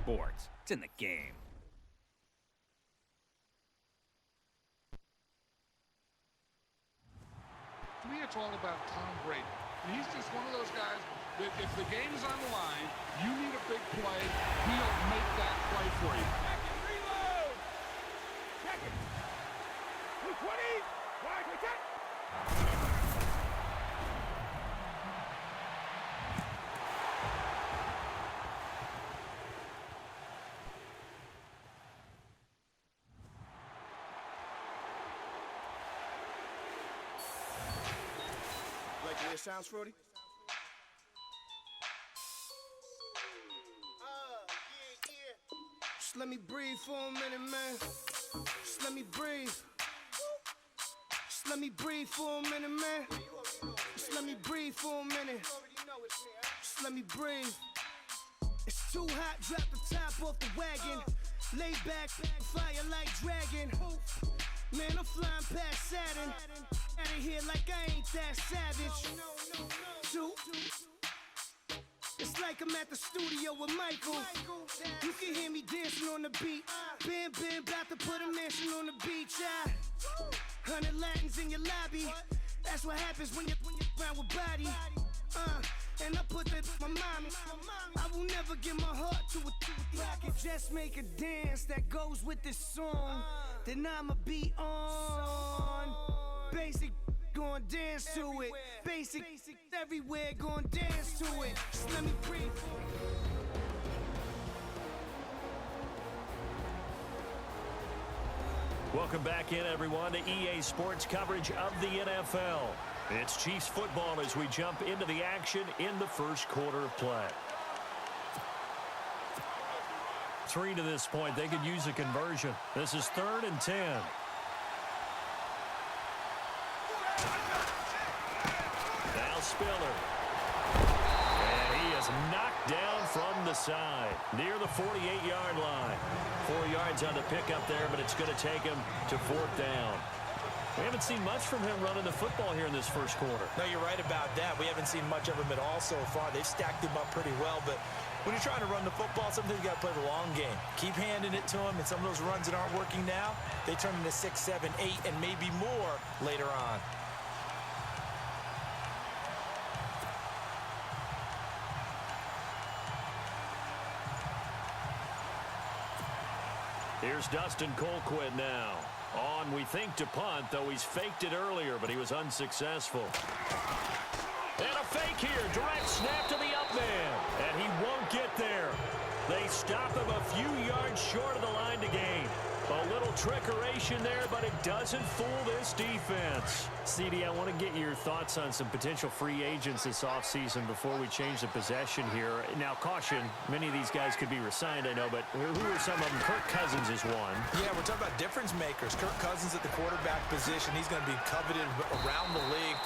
sports. It's in the game. To me, it's all about Tom Brady. He's just one of those guys that if the game is on the line, you need a big play, he'll make that play for you. Check it, reload! Check it! 220! Wide, check! Like the way it sounds, Fruity? Just let me breathe for a minute, man. Just let me breathe. Just let me breathe for a minute, man. Just let me breathe for a minute. Just let me breathe. It's too hot, drop the top off the wagon. Lay back, fire like dragon. Man, I'm flying past Saturn. Out of here like I ain't that savage. Two. It's like I'm at the studio with Michael. You can hear me dancing on the beat. Bam, bam, about to put a mansion on the beach. 100 Latins in your lobby. That's what happens when you're around with body. And I put that in my mommy. I will never give my heart to a I can just make a dance that goes with this song. Then I'ma be on. Basic, gon' dance to it. Basic, everywhere, gon' dance to it. Just let me breathe. Welcome back in, everyone, to EA Sports coverage of the NFL. It's Chiefs football as we jump into the action in the first quarter of play. 3 to this point. They could use a conversion. This is 3rd and 10. Now Spiller. And he is knocked down from the side near the 48-yard line. 4 yards on the pickup there, but it's going to take him to 4th down. We haven't seen much from him running the football here in this first quarter. No, you're right about that. We haven't seen much of him at all so far. They've stacked him up pretty well, but when you're trying to run the football, sometimes you got to play the long game. Keep handing it to him, and some of those runs that aren't working now, they turn into 6, 7, 8, and maybe more later on. Here's Dustin Colquitt now. On, we think, to punt, though he's faked it earlier, but he was unsuccessful. And a fake here. Direct snap to the up man. And he won't get there. They stop him a few yards short of the line to gain. A little trickeration there, but it doesn't fool this defense. CD, I want to get your thoughts on some potential free agents this offseason before we change the possession here. Now, caution, many of these guys could be re-signed, I know, but who are some of them? Kirk Cousins is one. Yeah, we're talking about difference makers. Kirk Cousins at the quarterback position. He's going to be coveted around the league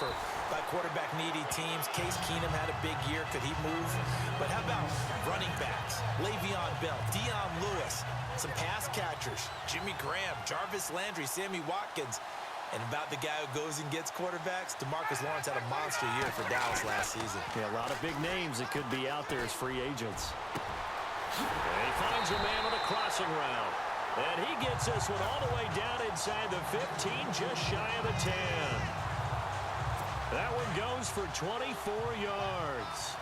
by quarterback-needy teams. Case Keenum had a big year. Could he move? But how about running backs? Le'Veon Bell, Dion Lewis, some pass catchers, Jimmy Graham, Jarvis Landry, Sammy Watkins. And about the guy who goes and gets quarterbacks, DeMarcus Lawrence had a monster year for Dallas last season. Yeah, a lot of big names that could be out there as free agents. And he finds a man on a crossing route. And he gets this one all the way down inside the 15, just shy of the 10. That one goes for 24 yards.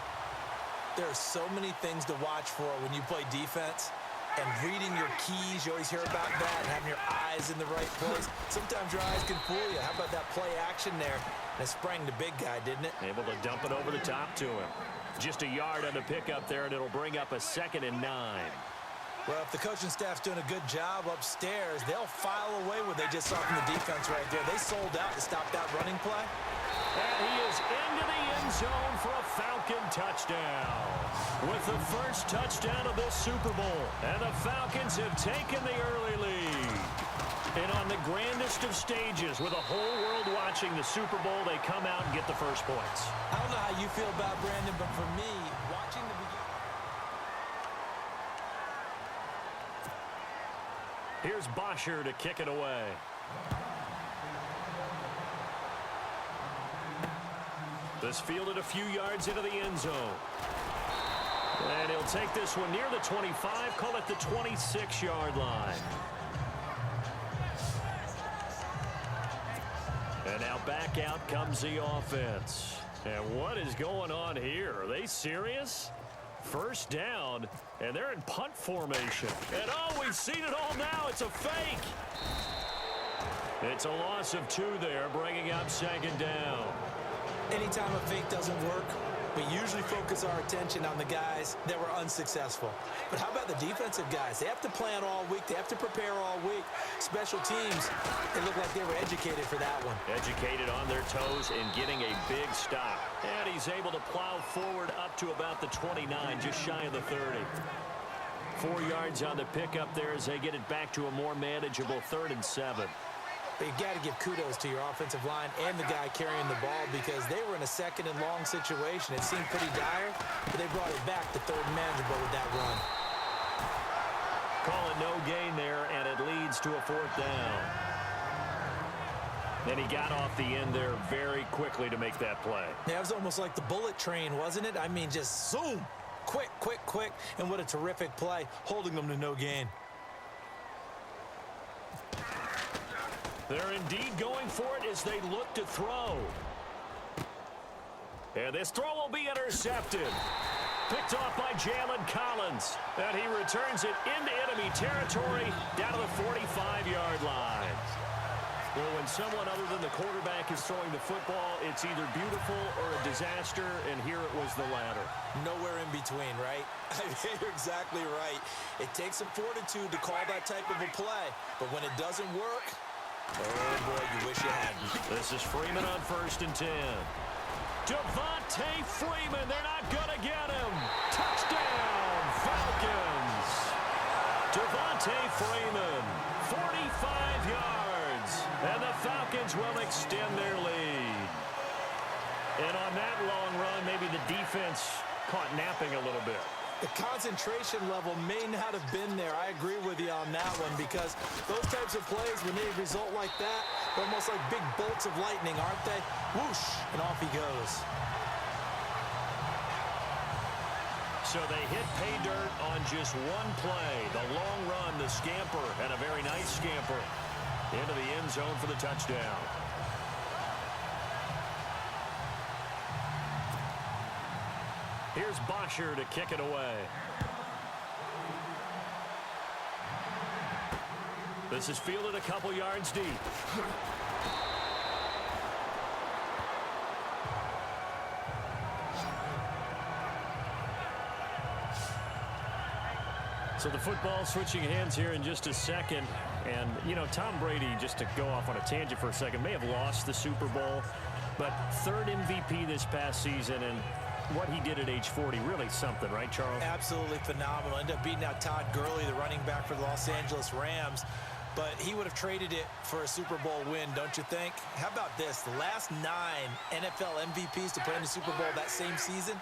There are so many things to watch for when you play defense. And reading your keys, you always hear about that, and having your eyes in the right place. Sometimes your eyes can fool you. How about that play action there? And it sprang the big guy, didn't it? Able to dump it over the top to him. Just a yard on the pickup there, and it'll bring up a 2nd and 9. Well, if the coaching staff's doing a good job upstairs, they'll file away what they just saw from the defense right there. They sold out to stop that running play. And he is into the end zone for a Falcon touchdown. With the first touchdown of this Super Bowl. And the Falcons have taken the early lead. And on the grandest of stages, with the whole world watching the Super Bowl, they come out and get the first points. I don't know how you feel about Brandon, but for me, watching the beginning. Here's Bosher to kick it away. This fielded a few yards into the end zone. And he'll take this one near the 25, call it the 26-yard line. And now back out comes the offense. And what is going on here? Are they serious? First down, and they're in punt formation. And oh, we've seen it all now. It's a fake. It's a loss of 2 there, bringing up second down. Anytime a fake doesn't work, we usually focus our attention on the guys that were unsuccessful. But how about the defensive guys? They have to plan all week. They have to prepare all week. Special teams, they look like they were educated for that one. Educated on their toes and getting a big stop. And he's able to plow forward up to about the 29, just shy of the 30. 4 yards on the pickup there as they get it back to a more manageable 3rd and 7. But you got to give kudos to your offensive line and the guy carrying the ball because they were in a 2nd and long situation. It seemed pretty dire, but they brought it back to 3rd and manageable with that run. Call it no gain there, and it leads to a 4th down. Then he got off the end there very quickly to make that play. Yeah, it was almost like the bullet train, wasn't it? I mean, just zoom. Quick, quick, quick. And what a terrific play, holding them to no gain. They're indeed going for it as they look to throw. And this throw will be intercepted. Picked off by Jalen Collins. And he returns it into enemy territory down to the 45-yard line. Well, when someone other than the quarterback is throwing the football, it's either beautiful or a disaster, and here it was the latter. Nowhere in between, right? You're exactly right. It takes some fortitude to call that type of a play, but when it doesn't work, oh, boy, you wish you hadn't. This is Freeman on 1st and 10. Devontae Freeman, they're not going to get him. Touchdown, Falcons. Devontae Freeman, 45 yards, and the Falcons will extend their lead. And on that long run, maybe the defense caught napping a little bit. The concentration level may not have been there. I agree with you on that one because those types of plays, when they result like that, they're almost like big bolts of lightning, aren't they? Whoosh, and off he goes. So they hit pay dirt on just one play. The long run, the scamper, and a very nice scamper into the end zone for the touchdown. Here's Bosher to kick it away. This is fielded a couple yards deep. So the football switching hands here in just a second. And, you know, Tom Brady, just to go off on a tangent for a second, may have lost the Super Bowl, but 3rd MVP this past season, and what he did at age 40, really something, right, Charles? Absolutely phenomenal. Ended up beating out Todd Gurley, the running back for the Los Angeles Rams. But he would have traded it for a Super Bowl win, don't you think? How about this? The last 9 NFL MVPs to play in the Super Bowl that same season,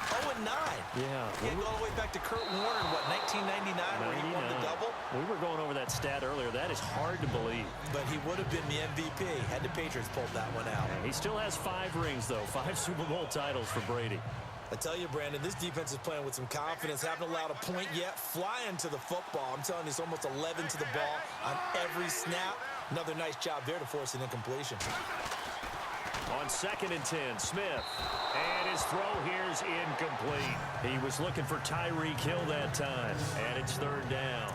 0-9. Yeah. You go all the way back to Kurt Warner in, what, 1999, where he won the double? We were going over that stat earlier. That is hard to believe. But he would have been the MVP had the Patriots pulled that one out. He still has 5 rings, though. 5 Super Bowl titles for Brady. I tell you, Brandon, this defense is playing with some confidence. Haven't allowed a point yet. Flying to the football. I'm telling you, it's almost 11 to the ball on every snap. Another nice job there to force an incompletion. On 2nd and 10, Smith. And his throw here is incomplete. He was looking for Tyreek Hill that time. And it's 3rd down.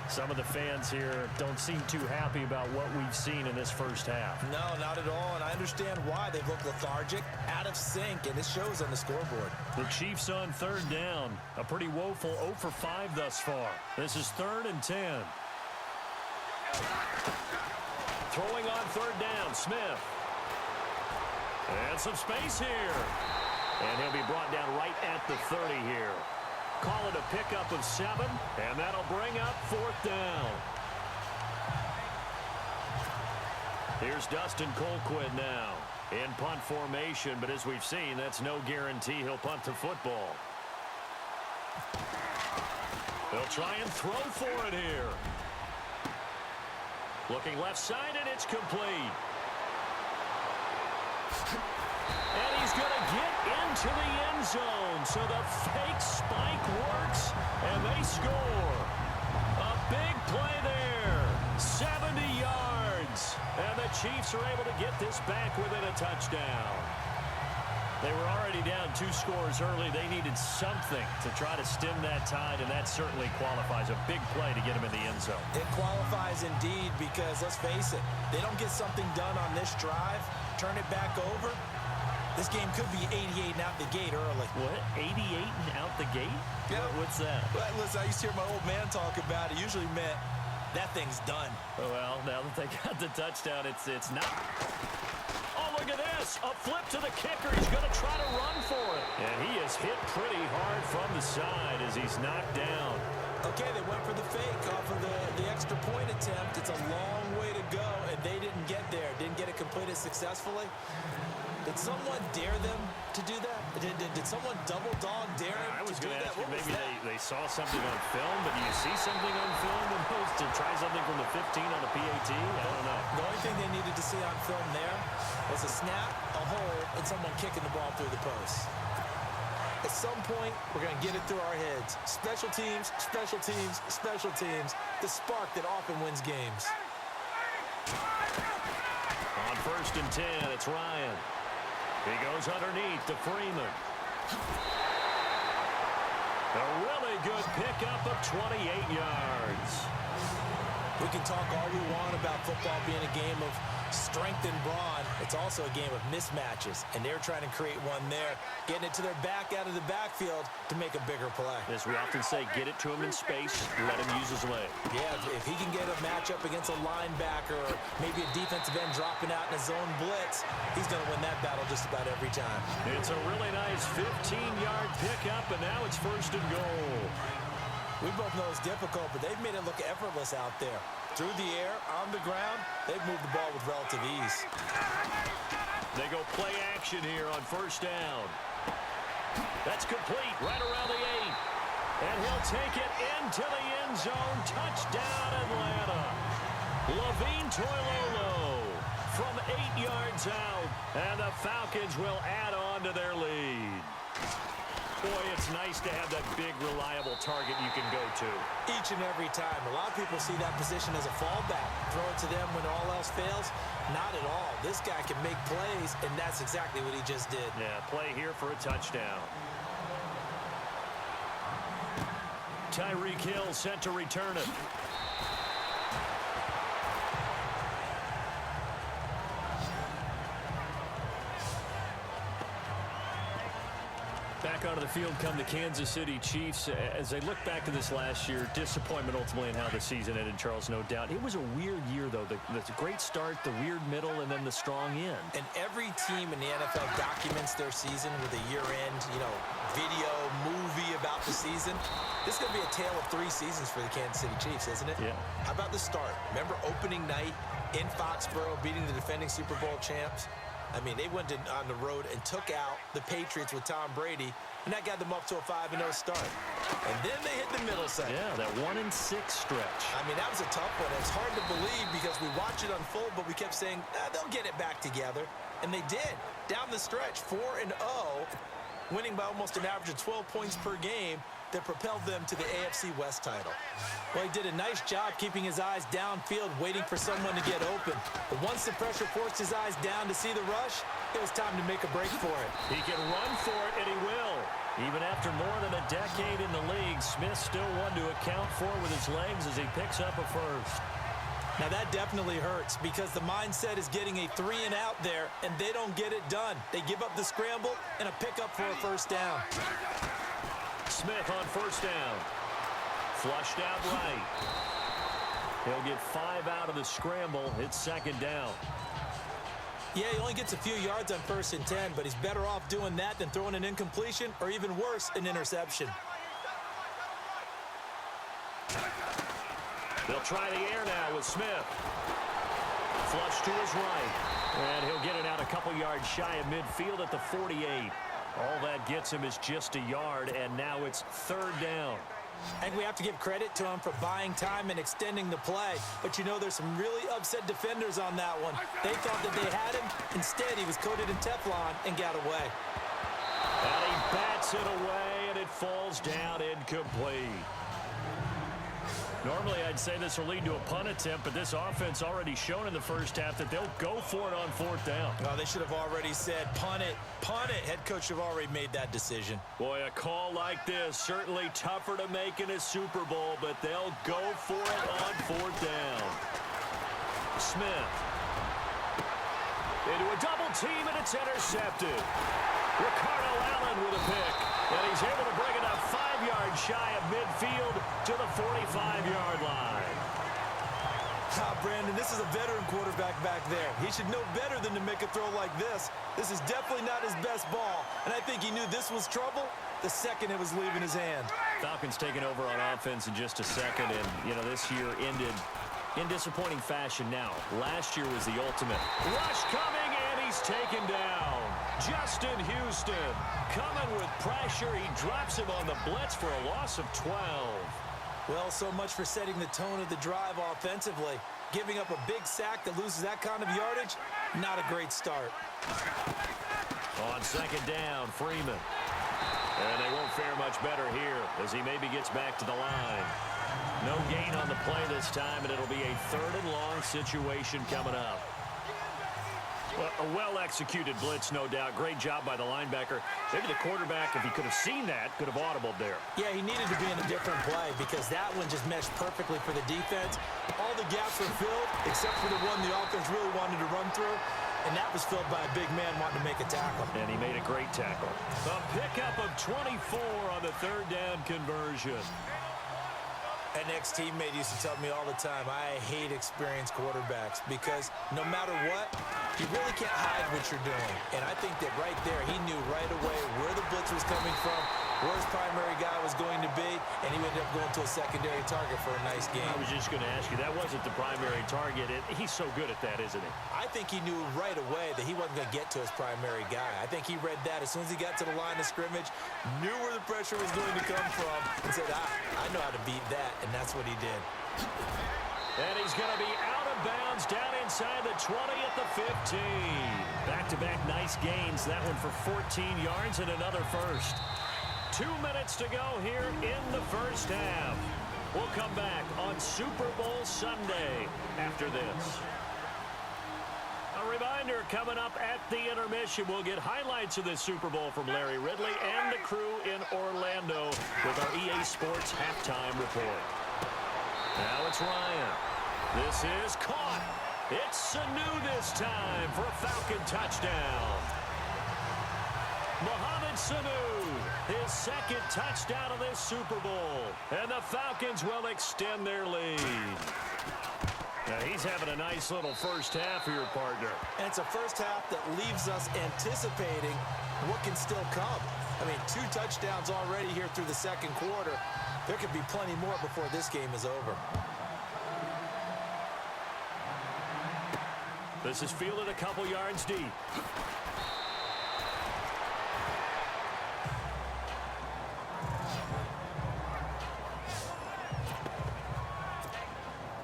Some of the fans here don't seem too happy about what we've seen in this first half. No, not at all, and I understand why. They've looked lethargic, out of sync, and it shows on the scoreboard. The Chiefs on 3rd down. A pretty woeful 0 for 5 thus far. This is 3rd and 10. Throwing on 3rd down, Smith. And some space here. And he'll be brought down right at the 30 here. Call it a pickup of 7, and that'll bring up 4th down. Here's Dustin Colquitt now in punt formation, but as we've seen, that's no guarantee he'll punt the football. They'll try and throw for it here. Looking left side, and it's complete. And he's going to get into the end zone. So the fake spike works, and they score. A big play there. 70 yards. And the Chiefs are able to get this back within a touchdown. They were already down 2 scores early. They needed something to try to stem that tide, and that certainly qualifies. A big play to get him in the end zone. It qualifies indeed because, let's face it, they don't get something done on this drive, turn it back over, this game could be 88 and out the gate early. What? 88 and out the gate? Yeah. What's that? Well, listen, I used to hear my old man talk about it. Usually meant that thing's done. Well, now that they got the touchdown, it's not. Oh, look at this. A flip to the kicker. He's going to try to run for it. And he is hit pretty hard from the side as he's knocked down. Okay, they went for the fake off of the extra point attempt. It's a long way to go, and they didn't get there. Didn't get it completed successfully. Did someone dare them to do that? Did someone double dog dare them I was to do going to that? ask you, What was maybe that? they saw something on film, but do you see something on film opposed to try something from the 15 on a PAT? I don't know. The only thing they needed to see on film there was a snap, a hold, and someone kicking the ball through the post. At some point, we're going to get it through our heads. Special teams, special teams, special teams. The spark that often wins games. On 1st and 10, it's Ryan. He goes underneath to Freeman. A really good pickup of 28 yards. We can talk all we want about football being a game of strength and brawn. It's also a game of mismatches, and they're trying to create one there, getting it to their back out of the backfield to make a bigger play. As we often say, get it to him in space, let him use his leg. Yeah, if he can get a matchup against a linebacker or maybe a defensive end dropping out in a zone blitz, he's going to win that battle just about every time. It's a really nice 15-yard pickup, and now it's 1st and goal. We both know it's difficult, but they've made it look effortless out there. Through the air, on the ground, they've moved the ball with relative ease. They go play action here on 1st down. That's complete right around the 8. And he'll take it into the end zone. Touchdown, Atlanta. Levine Toilolo from 8 yards out. And the Falcons will add on to their lead. Boy, it's nice to have that big, reliable target you can go to. Each and every time. A lot of people see that position as a fallback. Throw it to them when all else fails. Not at all. This guy can make plays, and that's exactly what he just did. Yeah, play here for a touchdown. Tyreek Hill set to return it. Back onto the field come the Kansas City Chiefs. As they look back to this last year, disappointment ultimately in how the season ended, Charles, no doubt. It was a weird year, though. The great start, the weird middle, and then the strong end. And every team in the NFL documents their season with a year-end, video, movie about the season. This is going to be a tale of 3 seasons for the Kansas City Chiefs, isn't it? Yeah. How about the start? Remember opening night in Foxborough, beating the defending Super Bowl champs? I mean, they went on the road and took out the Patriots with Tom Brady, and that got them up to a 5-0 start. And then they hit the middle segment. Yeah, that 1-6 stretch. I mean, that was a tough one. It's hard to believe because we watched it unfold, but we kept saying, they'll get it back together. And they did. Down the stretch, 4-0, winning by almost an average of 12 points per game that propelled them to the AFC West title. Well, he did a nice job keeping his eyes downfield, waiting for someone to get open. But once the pressure forced his eyes down to see the rush, it was time to make a break for it. He can run for it, and he will. Even after more than a decade in the league, Smith still one to account for with his legs as he picks up a first. Now, that definitely hurts because the mindset is getting a 3-and-out there, and they don't get it done. They give up the scramble and a pickup for a 1st down. Smith on 1st down. Flushed out right. He'll get 5 out of the scramble. It's 2nd down. Yeah, he only gets a few yards on 1st and 10, but he's better off doing that than throwing an incompletion or even worse, an interception. They'll try the air now with Smith. Flush to his right. And he'll get it out a couple yards shy of midfield at the 48. All that gets him is just a yard, and now it's 3rd down. And we have to give credit to him for buying time and extending the play. But there's some really upset defenders on that one. They thought that they had him. Instead, he was coated in Teflon and got away. bats it away, and it falls down incomplete. Normally, I'd say this will lead to a punt attempt, but this offense already shown in the first half that they'll go for it on fourth down. Oh, they should have already said, punt it, punt it. Head coach have already made that decision. Boy, a call like this, certainly tougher to make in a Super Bowl, but they'll go for it on fourth down. Smith. Into a double team, and it's intercepted. Ricardo Allen with a pick, and he's able to bring it up 5 yards shy of midfield to the 45-yard line. Brandon, this is a veteran quarterback back there. He should know better than to make a throw like this. This is definitely not his best ball, and I think he knew this was trouble the second it was leaving his hand. Falcons taking over on offense in just a second, and, this year ended in disappointing fashion now. Last year was the ultimate. Rush coming, and he's taken down. Justin Houston coming with pressure. He drops him on the blitz for a loss of 12. Well, so much for setting the tone of the drive offensively. Giving up a big sack that loses that kind of yardage, not a great start. On second down, Freeman. And they won't fare much better here as he maybe gets back to the line. No gain on the play this time, and it'll be a 3rd and long situation coming up. Well, a well-executed blitz, no doubt. Great job by the linebacker. Maybe the quarterback, if he could have seen that, could have audibled there. Yeah, he needed to be in a different play because that one just meshed perfectly for the defense. All the gaps were filled except for the one the offense really wanted to run through, and that was filled by a big man wanting to make a tackle. And he made a great tackle. A pickup of 24 on the 3rd down conversion. An ex-teammate used to tell me all the time, I hate experienced quarterbacks because no matter what, you really can't hide what you're doing. And I think that right there, he knew right away where the blitz was coming from, where his primary guy was going to be, and he ended up going to a secondary target for a nice game. I was just going to ask you, that wasn't the primary target. He's so good at that, isn't he? I think he knew right away that he wasn't going to get to his primary guy. I think he read that as soon as he got to the line of scrimmage, knew where the pressure was going to come from, and said, I know how to beat that, and that's what he did. And he's going to be out of bounds down inside the 20 at the 15. Back-to-back nice gains. That one for 14 yards and another first. 2 minutes to go here in the first half. We'll come back on Super Bowl Sunday after this. A reminder, coming up at the intermission, we'll get highlights of this Super Bowl from Larry Ridley and the crew in Orlando with our EA Sports halftime report. Now it's Ryan. This is caught. It's Sanu this time for a Falcon touchdown. Mohamed Sanu, his 2nd touchdown of this Super Bowl. And the Falcons will extend their lead. Now he's having a nice little first half here, partner. And it's a first half that leaves us anticipating what can still come. I mean, 2 touchdowns already here through the second quarter. There could be plenty more before this game is over. This is fielded a couple yards deep.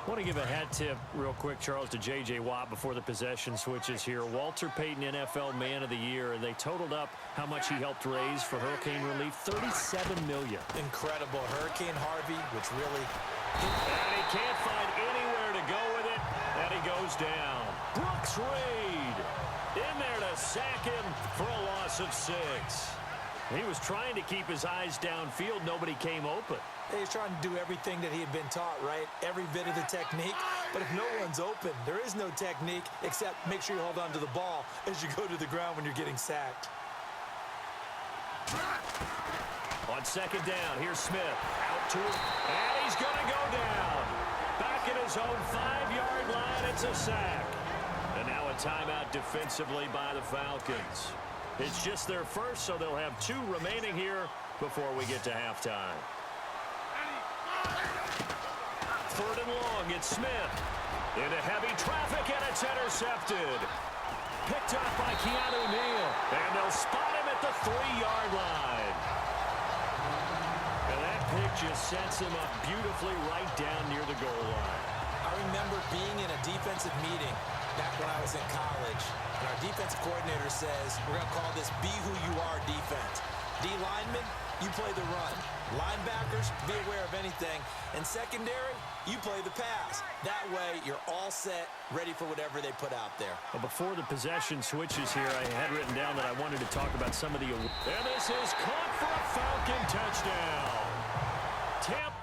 I want to give a hat tip real quick, Charles, to J.J. Watt before the possession switches here. Walter Payton, NFL Man of the Year, and they totaled up how much he helped raise for hurricane relief, $37 million. Incredible. Hurricane Harvey, which really... And he can't find anywhere to go with it, and he goes down. Brooks Reed in there to sack him for a loss of 6. He was trying to keep his eyes downfield. Nobody came open. He's trying to do everything that he had been taught, right? Every bit of the technique. But if no one's open, there is no technique except make sure you hold on to the ball as you go to the ground when you're getting sacked. On second down, here's Smith. Out to him, and he's going to go down. Back at his own 5-yard line, it's a sack. And now a timeout defensively by the Falcons. It's just their first, so they'll have 2 remaining here before we get to halftime. 3rd and long, it's Smith. Into heavy traffic, and it's intercepted. Picked up by Keanu Neal. And they'll spot him at the 3-yard line. And that pick just sets him up beautifully right down near the goal line. I remember being in a defensive meeting back when I was in college. And our defensive coordinator says, we're going to call this Be Who You Are defense. D linemen, you play the run. Linebackers, be aware of anything. And secondary, you play the pass. That way, you're all set, ready for whatever they put out there. Well, before the possession switches here, I had written down that I wanted to talk about some of the... And this is caught for a Falcon touchdown. Tampa.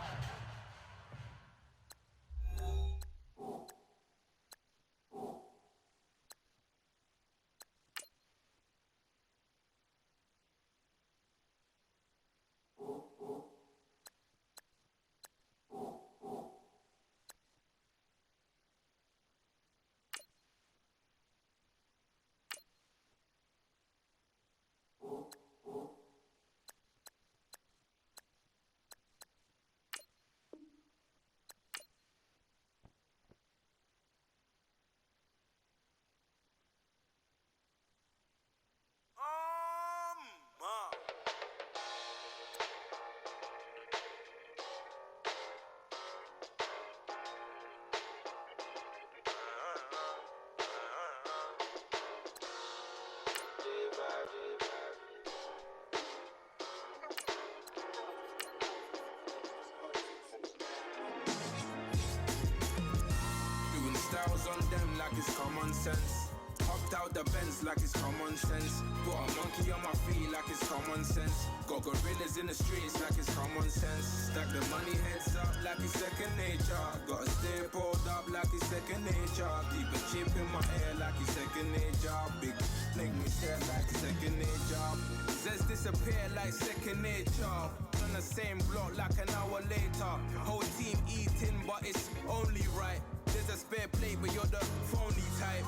Styles on them like it's common sense. Hopped out the Benz like it's common sense. Put a monkey on my feet like it's common sense. Got gorillas in the streets like it's common sense. Stack the money heads up like it's second nature. Gotta stay pulled up like it's second nature. Keep a chip in my ear like it's second nature. Big make me stare like second nature. Says disappear like second nature. On the same block like an hour later. Whole team eating but it's only right. There's a spare plate, but you're the phony type.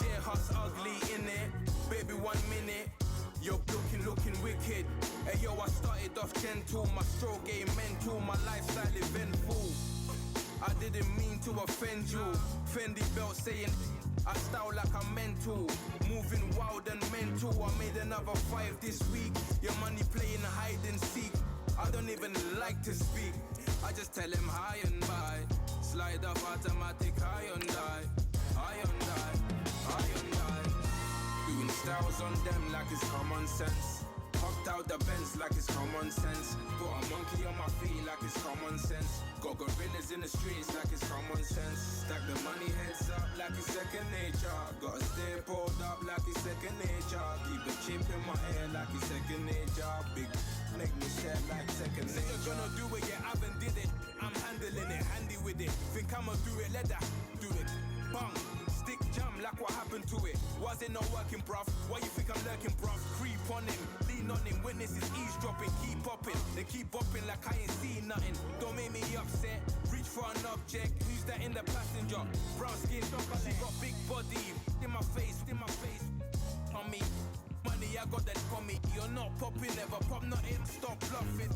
J-Hus ugly in it. Baby, 1 minute. You're looking wicked. Hey, yo, I started off gentle. My stroke game mental. My lifestyle eventful. I didn't mean to offend you. Fendi belt saying I style like I'm mental. Moving wild and mental. I made another 5 this week. Your money playing hide and seek. I don't even like to speak. I just tell him hi and bye. Slide off automatic, high on die. High on die, high on die. Doing styles on them like it's common sense. Hopped out the Benz like it's common sense. Put a monkey on my feet like it's common sense. Got gorillas in the streets like it's common sense. Stack the money heads up like it's second nature. Gotta stay pulled up like it's second nature. Keep a chip in my ear like it's second nature. Big make me stare like second nature. You're gonna do it, yeah, I haven't did it. I'm handling it, handy with it. Think I'ma do it, let that do it. Bang, stick jam like what happened to it. Was it not working, bruv? Why you think I'm lurking, bruv? Creep on him, lean on him, witnesses eavesdropping. Keep popping, they keep bopping like I ain't seen nothing. Don't make me upset, reach for an object. Who's that in the passenger? Brown skin, she got big body. In my face, on me. Money, I got that on me. You're not popping, never pop nothing. Stop bluffing.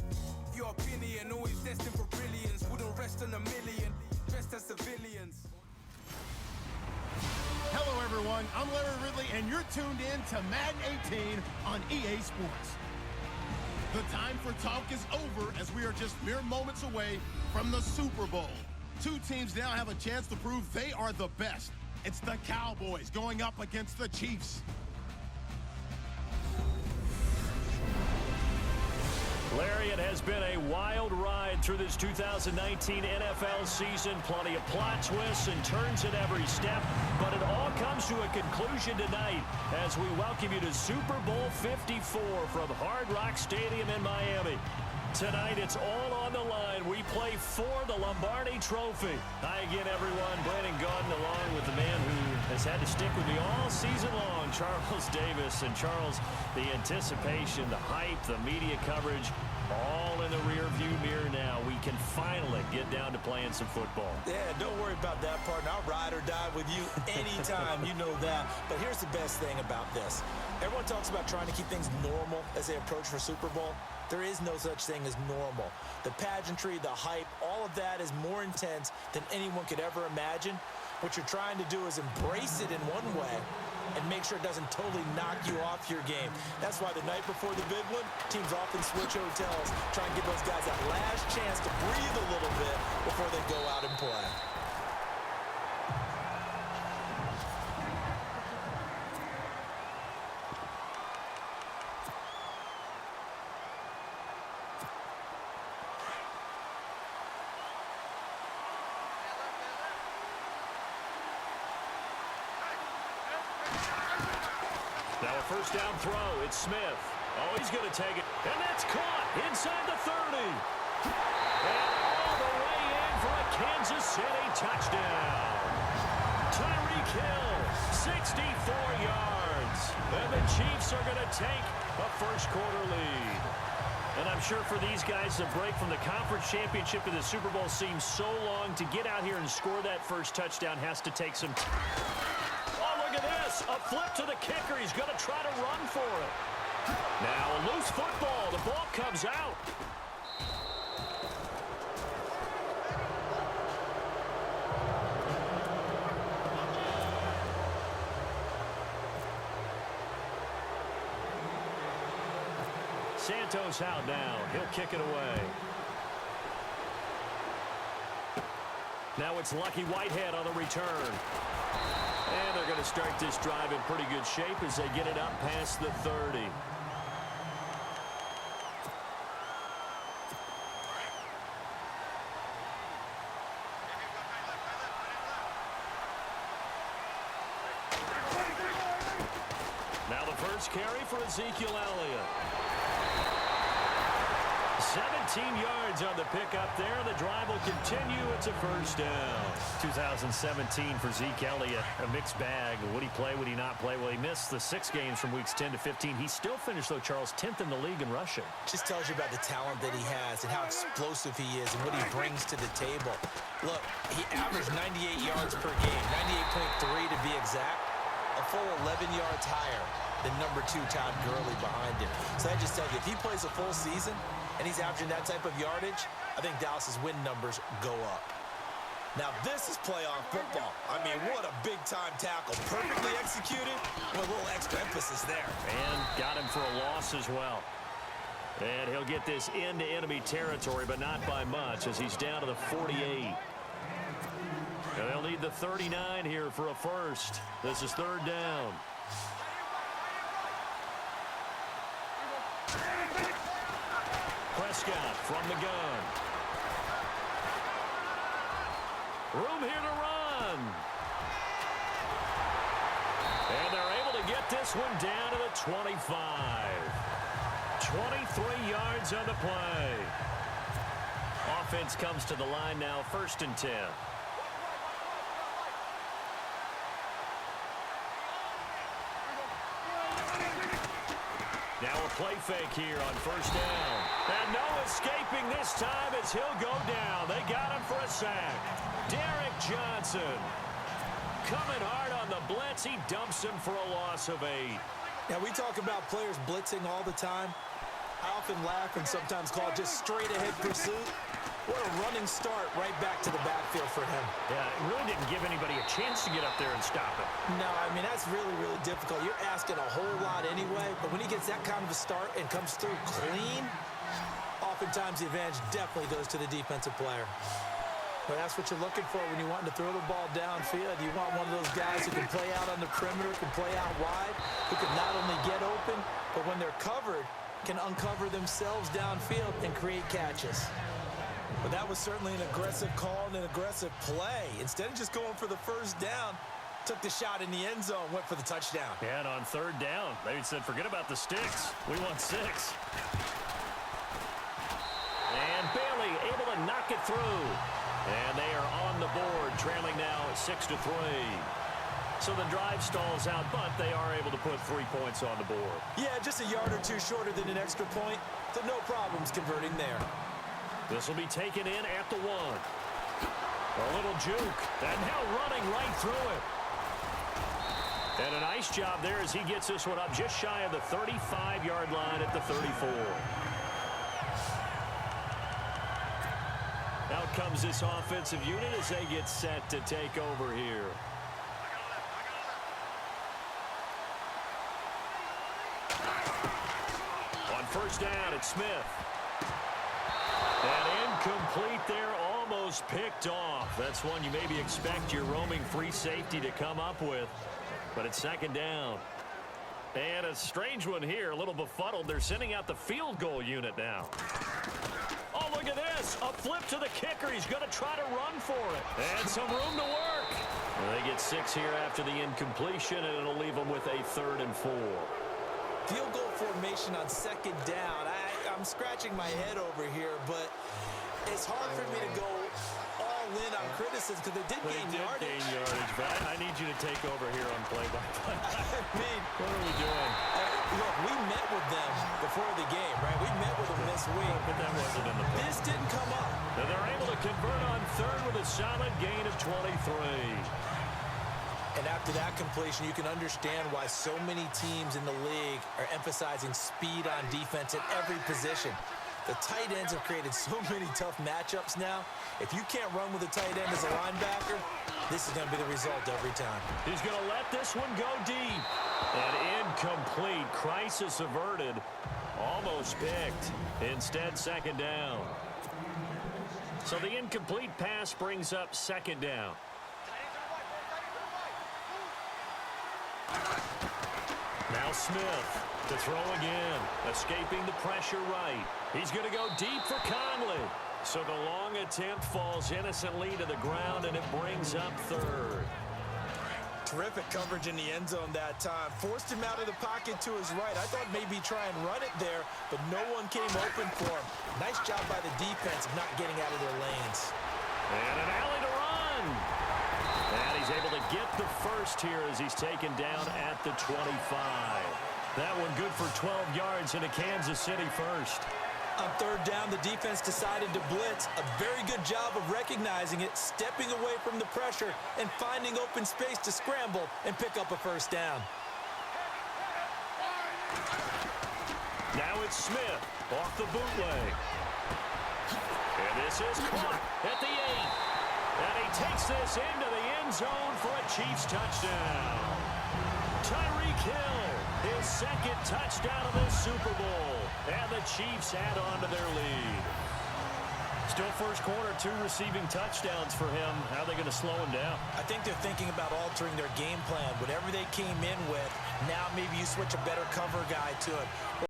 Your opinion, always destined for brilliance. Wouldn't rest on a million, dressed as civilians. Hello, everyone. I'm Larry Ridley, and you're tuned in to Madden 18 on EA Sports. The time for talk is over as we are just mere moments away from the Super Bowl. 2 teams now have a chance to prove they are the best. It's the Cowboys going up against the Chiefs. Larry, it has been a wild ride through this 2019 NFL season. Plenty of plot twists and turns at every step. But it all comes to a conclusion tonight as we welcome you to Super Bowl 54 from Hard Rock Stadium in Miami. Tonight, it's all on the line. We play for the Lombardi Trophy. Hi again, everyone. Brandon Gaudin along with the man who has had to stick with me all season long, Charles Davis. And Charles, the anticipation, the hype, the media coverage, all in the rearview mirror now. We can finally get down to playing some football. Yeah, don't worry about that, partner. I'll ride or die with you anytime. You know that. But here's the best thing about this. Everyone talks about trying to keep things normal as they approach for Super Bowl. There is no such thing as normal. The pageantry, the hype, all of that is more intense than anyone could ever imagine. What you're trying to do is embrace it in one way and make sure it doesn't totally knock you off your game. That's why the night before the big one, teams often switch hotels, try and give those guys that last chance to breathe a little bit before they go out and play. Now a first down throw. It's Smith. Oh, he's going to take it. And that's caught inside the 30. And all the way in for a Kansas City touchdown. Tyreek Hill, 64 yards. And the Chiefs are going to take a first-quarter lead. And I'm sure for these guys, the break from the conference championship to the Super Bowl seems so long. To get out here and score that first touchdown has to take some time. Oh, look at this. A flip to the kicker. He's going to try to run for it. Now a loose football. The ball comes out. Santos out now. He'll kick it away. Now it's Lucky Whitehead on the return. And they're going to start this drive in pretty good shape as they get it up past the 30. Now the first carry for Ezekiel Elliott. 17 yards on the pickup there. The drive will continue. It's a first down. 2017 for Zeke Elliott, a mixed bag. Would he play? Would he not play? Well, he missed the 6 games from weeks 10 to 15. He still finished, though, Charles, 10th in the league in rushing. Just tells you about the talent that he has and how explosive he is and what he brings to the table. Look, he averaged 98 yards per game, 98.3 to be exact, a full 11 yards higher than number 2 Todd Gurley behind him. So I just tell you, if he plays a full season and he's averaging that type of yardage, I think Dallas's win numbers go up. Now this is playoff football. I mean, what a big-time tackle. Perfectly executed with a little extra emphasis there. And got him for a loss as well. And he'll get this into enemy territory, but not by much as he's down to the 48. And they'll need the 39 here for a first. This is third down. Prescott from the gun. Room here to run. And they're able to get this one down to the 25. 23 yards on the play. Offense comes to the line now, 1st and 10. Now a play fake here on first down. And no escaping this time as he'll go down. They got him for a sack. Derek Johnson coming hard on the blitz. He dumps him for a loss of 8. Now, we talk about players blitzing all the time. I often laugh and sometimes call it just straight-ahead pursuit. What a running start right back to the backfield for him. Yeah, it really didn't give anybody a chance to get up there and stop it. No, I mean, that's really, really difficult. You're asking a whole lot anyway, but when he gets that kind of a start and comes through clean, oftentimes the advantage definitely goes to the defensive player. But that's what you're looking for when you're wanting to throw the ball downfield. You want one of those guys who can play out on the perimeter, can play out wide, who can not only get open, but when they're covered, can uncover themselves downfield and create catches. But that was certainly an aggressive call and an aggressive play. Instead of just going for the first down, took the shot in the end zone, went for the touchdown. And on third down, they said, forget about the sticks. We want 6. And Bailey able to knock it through. And they are on the board, trailing now 6-3. So the drive stalls out, but they are able to put 3 points on the board. Yeah, just a yard or two shorter than an extra point, so no problems converting there. This will be taken in at the 1. A little juke, and now running right through it. And a nice job there as he gets this one up just shy of the 35-yard line at the 34. Out comes this offensive unit as they get set to take over here. On first down, it's Smith. And incomplete there, almost picked off. That's one you maybe expect your roaming free safety to come up with. But it's second down. And a strange one here, a little befuddled. They're sending out the field goal unit now. Oh, look at this. A flip to the kicker. He's going to try to run for it. And some room to work. And they get 6 here after the incompletion, and it'll leave them with a 3rd and 4. situation on second down. I'm scratching my head over here, but it's hard for me to go all in on criticism because they did gain yardage. But I need you to take over here on play-by-play. I mean, what are we doing? Look, we met with them before the game, right? We met with them this week. But that wasn't in the play. This didn't come up. And they're able to convert on third with a solid gain of 23. And after that completion, you can understand why so many teams in the league are emphasizing speed on defense at every position. The tight ends have created so many tough matchups now. If you can't run with a tight end as a linebacker, this is going to be the result every time. He's going to let this one go deep. And incomplete. Crisis averted. Almost picked. Instead, second down. So the incomplete pass brings up second down. Now Smith to throw again. Escaping the pressure right. He's going to go deep for Conley. So the long attempt falls innocently to the ground, and it brings up third. Terrific coverage in the end zone that time. Forced him out of the pocket to his right. I thought maybe try and run it there, but no one came open for him. Nice job by the defense of not getting out of their lanes. And an alley to run. And he's able to get the first here as he's taken down at the 25. That one good for 12 yards into Kansas City first. On third down, the defense decided to blitz. A very good job of recognizing it, stepping away from the pressure, and finding open space to scramble and pick up a first down. Now it's Smith off the bootleg. And this is caught at the 8. And he takes this into the end zone for a Chiefs touchdown. Tyreek Hill, his second touchdown of the Super Bowl. And the Chiefs add on to their lead. Still first quarter, 2 receiving touchdowns for him. How are they going to slow him down? I think they're thinking about altering their game plan. Whatever they came in with, now maybe you switch a better cover guy to it.